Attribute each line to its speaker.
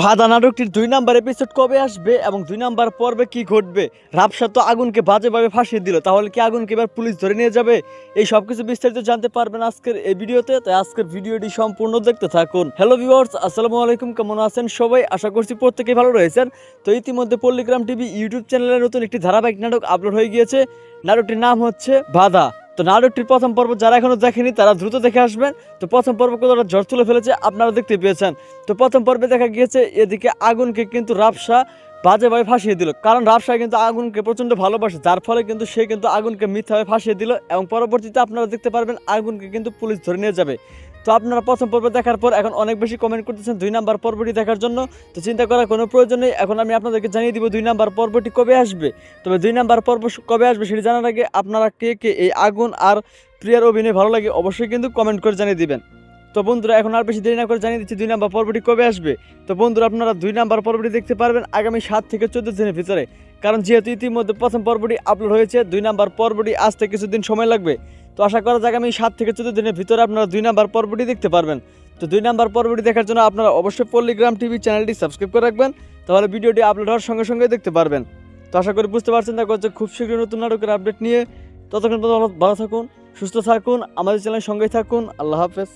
Speaker 1: বাধা নাটকটির 2 number episode কবে আসবে এবং 2 নাম্বার পর্বে কি ঘটবে? রাবশা তো আগুনকে বাজেভাবে ফাঁসিয়ে দিল, তাহলে কি আগুনকে এবার পুলিশ ধরে নিয়ে যাবে? এই সবকিছু বিস্তারিত জানতে পারবেন আজকের এই ভিডিওতে, তাই আজকের ভিডিওটি সম্পূর্ণ দেখতে থাকুন। হ্যালো ভিউয়ার্স, আসসালামু আলাইকুম, কেমন আছেন সবাই? আশা করছি প্রত্যেকেই ভালো রয়েছেন। তো ইতিমধ্যে পল্লিগ্রাম টিভি ইউটিউব চ্যানেলে নতুন একটি ধারাবাহিক নাটক আপলোড হয়ে গিয়েছে। নাটকটির নাম হচ্ছে বাধা। তো নাটকটির প্রথম পর্ব যারা এখনো দেখেনি তারা দ্রুত দেখে আসবেন। তো প্রথম পর্ব কতটা ঝড় তুলে ফেলেছে আপনারা দেখতে পেয়েছেন। তো প্রথম পর্বে দেখা গিয়েছে এদিকে আগুনকে কিন্তু রাবশা বাজেভাবে ফাঁসিয়ে দিল, কারণ রাবশা কিন্তু আগুনকে প্রচণ্ড ভালোবাসে, যার ফলে কিন্তু সে কিন্তু আগুনকে মিথ্যাভাবে ফাঁসিয়ে দিল এবং পরবর্তীতে আপনারা দেখতে পারবেন আগুনকে কিন্তু পুলিশ ধরে নিয়ে যাবে। তো আপনারা প্রথম পর্ব দেখার পর এখন অনেক বেশি কমেন্ট করতেছেন 2 নাম্বার পর্বটি দেখার জন্য। তো চিন্তা করার কোনো প্রয়োজন নেই, এখন আমি আপনাদেরকে জানিয়ে দিব 2 নাম্বার পর্বটি কবে আসবে। তবে 2 নাম্বার পর্ব কবে আসবে সেটি জানার আগে আপনারা কে কে এই আগুন আর প্রিয়ার অভিনয় ভালো লাগে অবশ্যই কিন্তু কমেন্ট করে জানিয়ে দিবেন। তো বন্ধুরা এখন আর বেশি দেরি না করে জানিয়ে দিচ্ছি 2 নাম্বার পর্বটি কবে আসবে। তো বন্ধুরা আপনারা 2 নাম্বার পর্বটি দেখতে পারবেন আগামী 7 থেকে 14 দিনের ভিতরে, কারণ যেহেতু ইতিমধ্যে প্রথম পর্বটি আপলোড হয়েছে, 2 নাম্বার পর্বটি আসতে কিছুদিন সময় লাগবে। তো আশা করা যায় আগামী 7 থেকে 14 দিনের ভিতরে আপনারা 2 নাম্বার পর্বটি দেখতে পারবেন। তো 2 নাম্বার পর্বটি দেখার জন্য আপনারা অবশ্যই পল্লিগ্রাম টিভি চ্যানেলটি সাবস্ক্রাইব করে রাখবেন, তাহলে ভিডিওটি আপলোড হওয়ার সঙ্গে সঙ্গে দেখতে পারবেন। তো আশা করি বুঝতে পারছেন, দেখা হচ্ছে খুব শীঘ্রই নতুন নাটকের আপডেট নিয়ে। ততক্ষণ পর্যন্ত ভালো থাকুন, সুস্থ থাকুন, আমাদের চ্যানেলের সঙ্গেই থাকুন। আল্লাহ হাফেজ।